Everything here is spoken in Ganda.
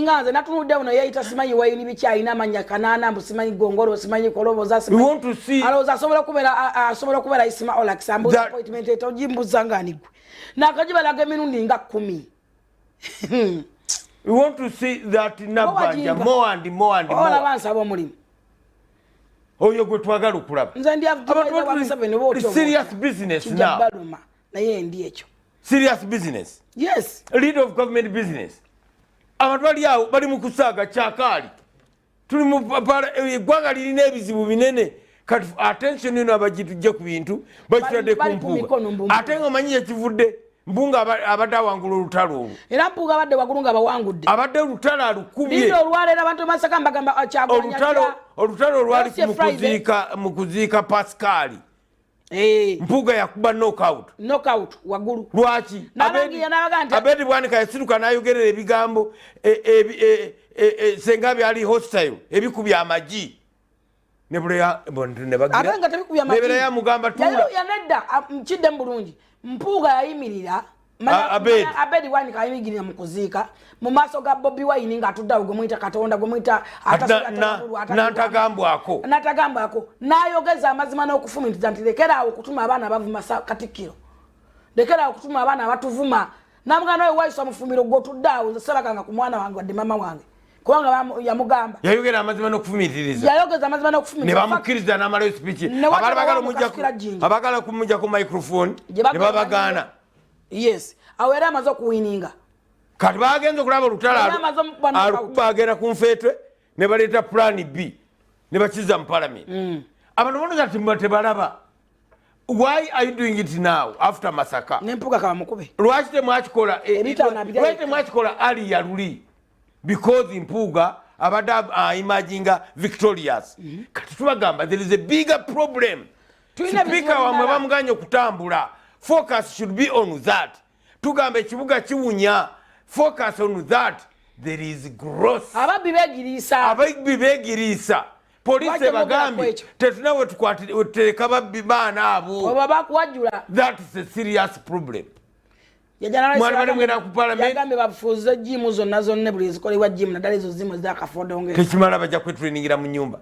nganze natunudde uno yayita simanyi wayini bikyalina amanya kanana mbu simanyi gongoro simanyi koloboza we want to see aloza asobola kubeera isima olax ambu appointment etojimbuza nganigwe nakajibalaga emirundi nga 10. we want to see that Nabanja more and more and more. Ola bansaba omulimu oyo gwe twagala okulaba nze ndi serious business now. naye ndi ekyo serious business. Yes. Lead of government business. Abantu bali awo bali mu kusaaga kyakaali. Tuli mu eggwanga lirina ebizibu binene. Kati attention eno abagitujja ku bintu bakitadde ku mpuuga. Ate ng'omanyi ekivudde Mbunga abadde awangula olutalo olwo. Era Mpuuga abadde waggulu nga bawangudde. Abadde olutalo alukubye. Lindo olwaleero abantu Masaka mbagamba Kyagulanyi. Olutalo olwali mu kuziika Pascal. Mpuuga yakuba knockout waggulu. Lwaki? Abedi Bwanika yasiruka n'ayogerera ebigambo senga byali hostile ebikubya amagi. Nebulaya nebera ya mugamba tuula. Yanedda mkidde bulungi. Mpuuga yayimirira Abedi Bwanika yayimirira mu kuziika mu maaso ga Bobi Wine nga atuddawo gwe muyita Katonda gwe muyita natagambwako n'ayogeza amazima n'okufumitiza nti lekeraawo okutuma abaana abavuma Katikkiro, lekeraawo okutuma abaana abatuvuma namugana oyo wayisa mufumiro gw'otuddaawo nze sabakanga ku mwana wange wadde mama wange kubanga yamugamba yayogera amazima n'okufumitiriza ne bamukkiriza n'amalayo speech abagala kumujja ku microphone ne babagaana. Yes, awo era amaze okuwininga kati bagenze okulaba olutalo alukuba agenda ku nfeetwe ne baleeta plan B ne bakiza mu parliament. Abantu bonoza tebalaba. Why are you doing it now after Masaka? Nempuuga kaba mukube. Lwaki temwakikola ali ya luli? Because Mpuuga abadde imaginga victorious. Kati tubagamba there is a bigger problem. Speaker wamwe bamuganya okutambula. Focus should be on that. Tugambe ekibuga kiwunya. Focus on that. There is growth. Ababbi beegiriisa. Police bagambi tetunawe tukwateka babbi baana abo. Oba bakuwajula. That is a serious problem. Mwena ku parliament yagambe bafuuza jimu zonna buli ezikolebwa jimu naddala ezo zimu ezakafodonge. Tekimala bajja kwetuleningira mu nyumba.